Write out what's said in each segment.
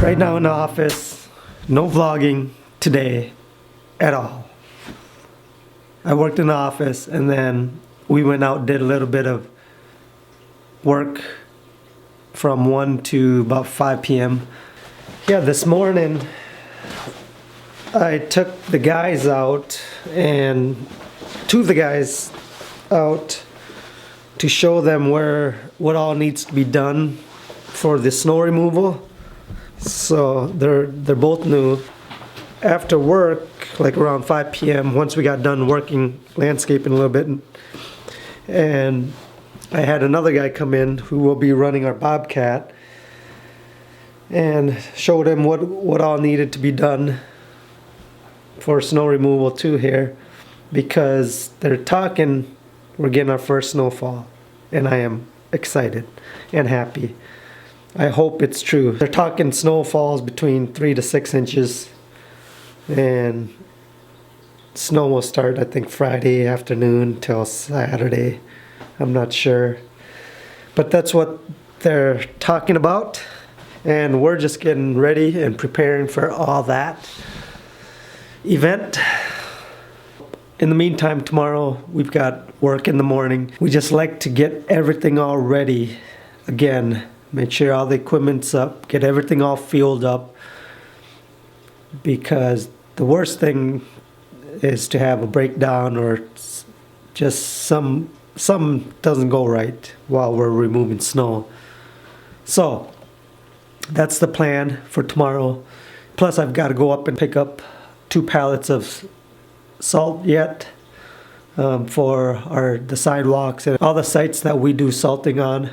Right now in the office, no vlogging today at all. I worked in the office and then we went out and did a little bit of work from 1 to about 5 p.m. Yeah, this morning I took the guys out, and two of the guys out to show them what all needs to be done for the snow removal. So they're both new. After work, like around 5 p.m., once we got done working landscaping a little bit, and I had another guy come in who will be running our Bobcat, and showed him what all needed to be done for snow removal too here, because they're talking we're getting our first snowfall, and I am excited and happy. I hope it's true. They're talking snowfalls between 3 to 6 inches, and snow will start I think Friday afternoon till Saturday. I'm not sure, but that's what they're talking about, and we're just getting ready and preparing for all that event. In the meantime, tomorrow we've got work in the morning. We just like to get everything all ready again, make sure all the equipment's up, get everything all fueled up, because the worst thing is to have a breakdown or just some doesn't go right while we're removing snow. So that's the plan for tomorrow. Plus I've got to go up and pick up 2 pallets of salt yet for the sidewalks and all the sites that we do salting on.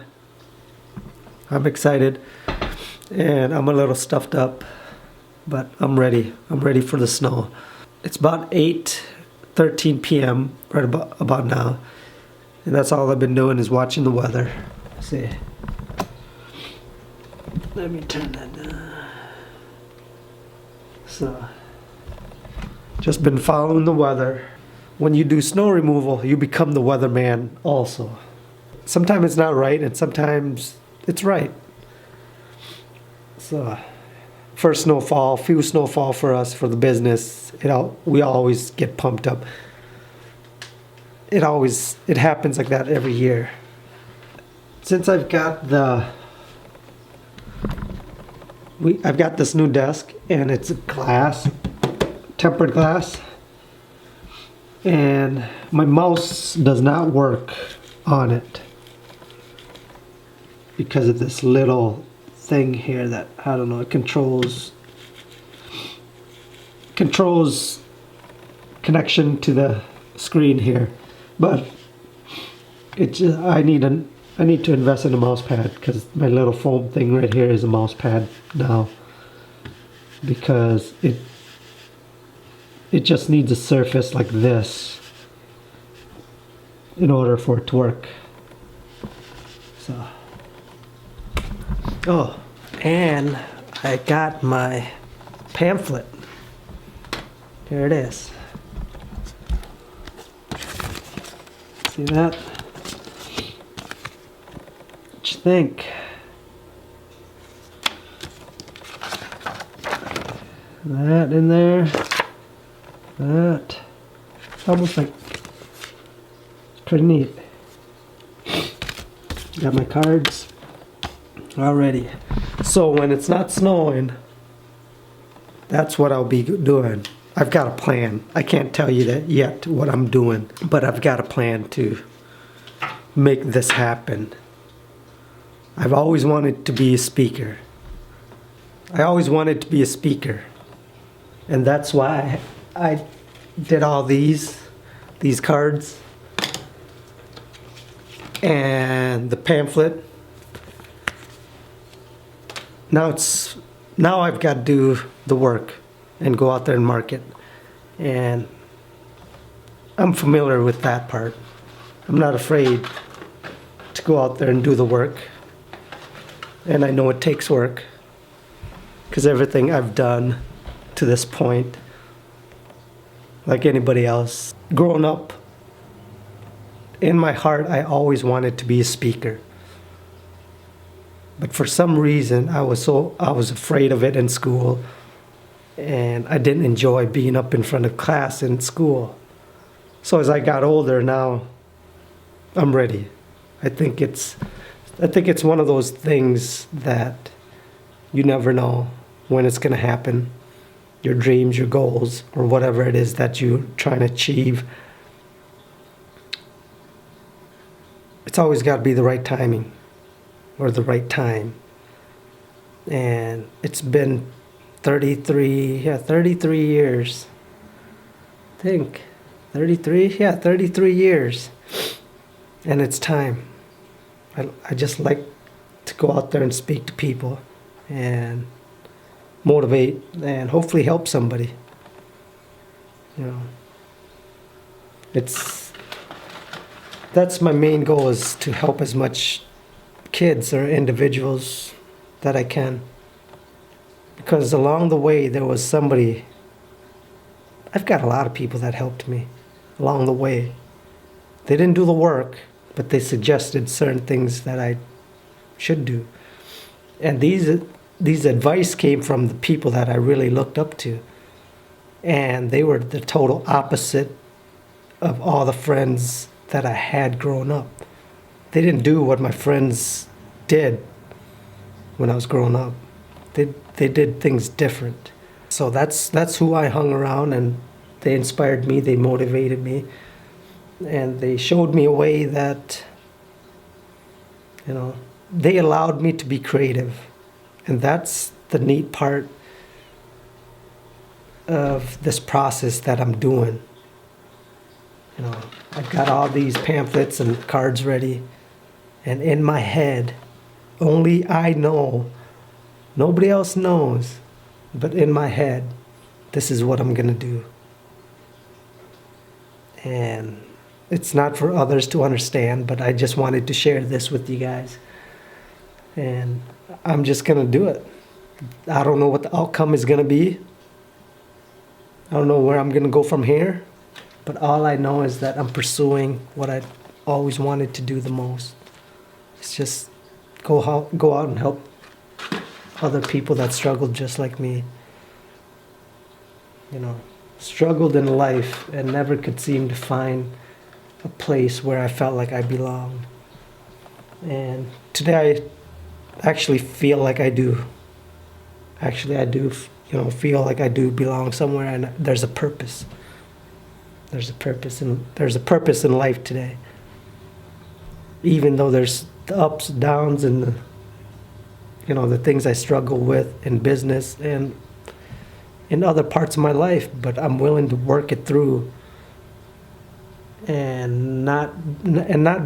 I'm excited and I'm a little stuffed up, but I'm ready. I'm ready for the snow. It's about 8:13 p.m. right about now, and that's all I've been doing is watching the weather. Let's see. Let me turn that down. So, just been following the weather. When you do snow removal, you become the weatherman also. Sometimes it's not right, and sometimes it's right. So, first snowfall, few snowfall for us for the business. We always get pumped up. It happens like that every year. Since I've got I've got this new desk, and it's glass, tempered glass, and my mouse does not work on it because of this little thing here that, I don't know, it controls connection to the screen here, but I need to invest in a mouse pad, because my little foam thing right here is a mouse pad now, because it just needs a surface like this in order for it to work. So, oh, and I got my pamphlet. Here it is. See that? What you think? That in there. That. Almost like pretty neat. Got my cards already. So when it's not snowing, that's what I'll be doing. I've got a plan. I can't tell you that yet what I'm doing, but I've got a plan to make this happen. I've always wanted to be a speaker. I always wanted to be a speaker. And that's why I did all these cards and the pamphlet. Now I've got to do the work and go out there and market. And I'm familiar with that part. I'm not afraid to go out there and do the work. And I know it takes work, because everything I've done to this point, like anybody else, growing up, in my heart, I always wanted to be a speaker. But for some reason, I was afraid of it in school, and I didn't enjoy being up in front of class in school. So as I got older now, I'm ready. I think it's one of those things that you never know when it's going to happen. Your dreams, your goals, or whatever it is that you're trying to achieve. It's always got to be the right timing or the right time. And it's been 33 years. I think 33 years. And it's time. I just like to go out there and speak to people and motivate and hopefully help somebody. You know, that's my main goal, is to help as much kids or individuals that I can. Because along the way there was somebody, I've got a lot of people that helped me along the way. They didn't do the work, but they suggested certain things that I should do. And these advice came from the people that I really looked up to. And they were the total opposite of all the friends that I had growing up. They didn't do what my friends did when I was growing up. They did things different. So that's who I hung around, and they inspired me, they motivated me, and they showed me a way that, you know, they allowed me to be creative. And that's the neat part of this process that I'm doing. You know, I've got all these pamphlets and cards ready, and in my head, only I know, nobody else knows, but in my head, this is what I'm gonna do. And it's not for others to understand, but I just wanted to share this with you guys. And I'm just gonna do it. I don't know what the outcome is gonna be. I don't know where I'm gonna go from here. But all I know is that I'm pursuing what I always wanted to do the most. It's just go out and help other people that struggled just like me. You know, struggled in life and never could seem to find a place where I felt like I belonged. And today I actually feel like I do. Actually, I do, feel like I do belong somewhere, and there's a purpose. There's a purpose in life today. Even though there's the ups, downs, and the things I struggle with in business and in other parts of my life, but I'm willing to work it through and not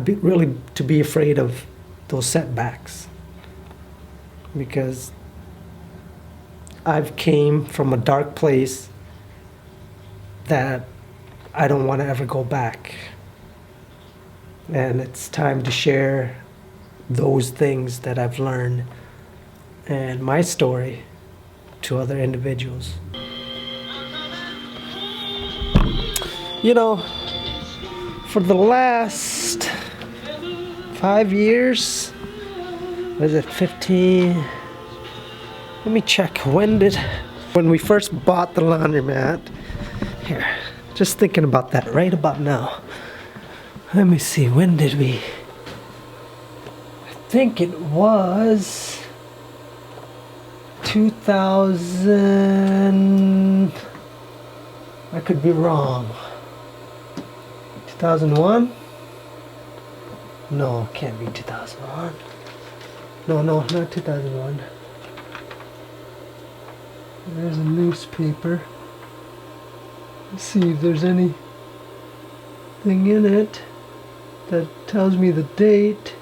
be really to be afraid of those setbacks, because I've came from a dark place that I don't want to ever go back. And it's time to share those things that I've learned and my story to other individuals. For the last 5 years, was it 15? Let me check. When we first bought the laundromat, here, just thinking about that right about now. Let me see, when did we? I think it was 2000. I could be wrong. 2001? No, can't be 2001. No, not 2001. There's a newspaper. Let's see if there's anything in it that tells me the date.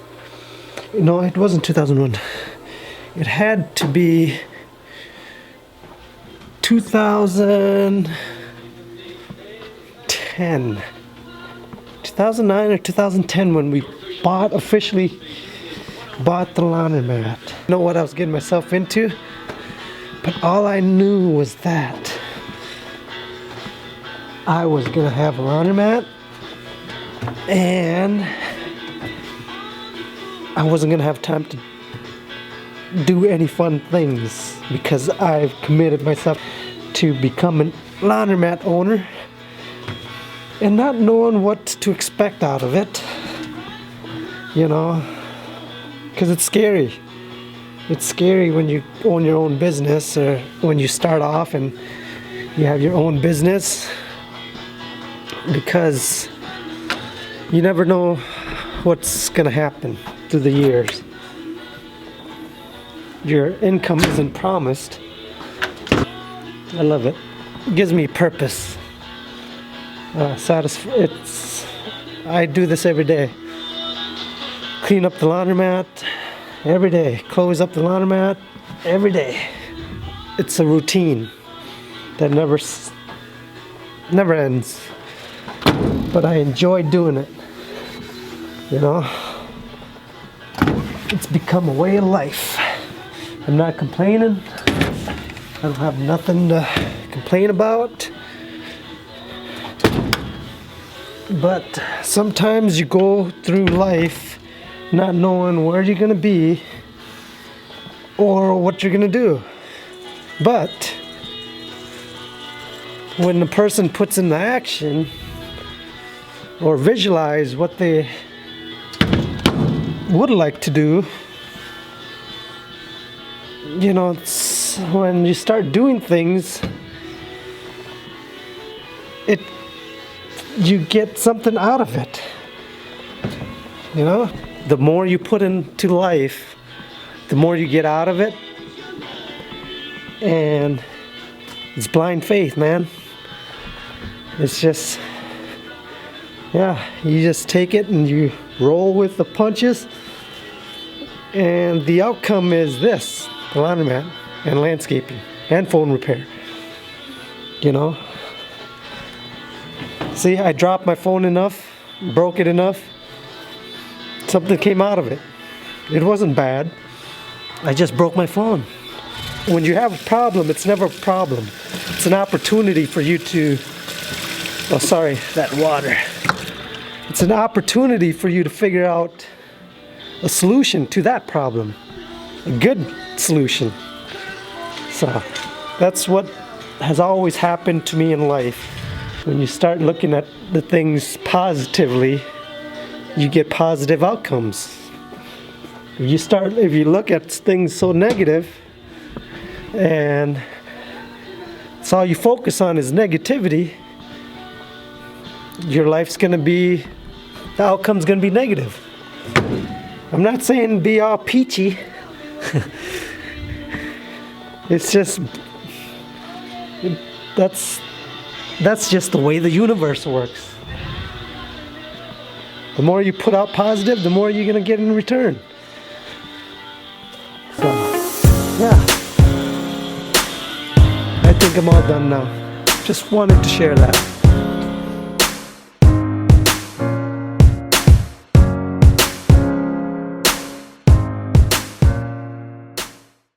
No, it wasn't 2001. It had to be 2010. 2009 or 2010 when we officially bought the laundromat. You know what I was getting myself into? But all I knew was that I was gonna have a laundromat, and I wasn't gonna have time to do any fun things because I've committed myself to become a laundromat owner and not knowing what to expect out of it, you know, because it's scary. It's scary when you own your own business, or when you start off and you have your own business, because you never know what's gonna happen through the years. Your income isn't promised. I love it. It gives me purpose. I do this every day. Clean up the laundromat every day. Close up the laundromat every day. It's a routine that never ends. But I enjoy doing it. You know, it's become a way of life. I'm not complaining. I don't have nothing to complain about. But sometimes you go through life not knowing where you're gonna be or what you're gonna do. But when the person puts into action or visualize what they would like to do, you know, it's when you start doing things, you get something out of it. You know, the more you put into life, the more you get out of it. And it's blind faith, man. It's just, yeah, you just take it and you roll with the punches. And the outcome is this: the laundromat and landscaping and phone repair. You know? See, I dropped my phone enough, broke it enough. Something came out of it. It wasn't bad. I just broke my phone. When you have a problem, it's never a problem. It's an opportunity for you to, oh sorry, that water. It's an opportunity for you to figure out a solution to that problem. A good solution. So that's what has always happened to me in life. When you start looking at the things positively, you get positive outcomes. If you look at things so negative and it's all you focus on is negativity, your life's gonna be, the outcome's gonna be negative. I'm not saying be all peachy. It's just, that's just the way the universe works. The more you put out positive, the more you're gonna get in return. So, yeah. I think I'm all done now. Just wanted to share that.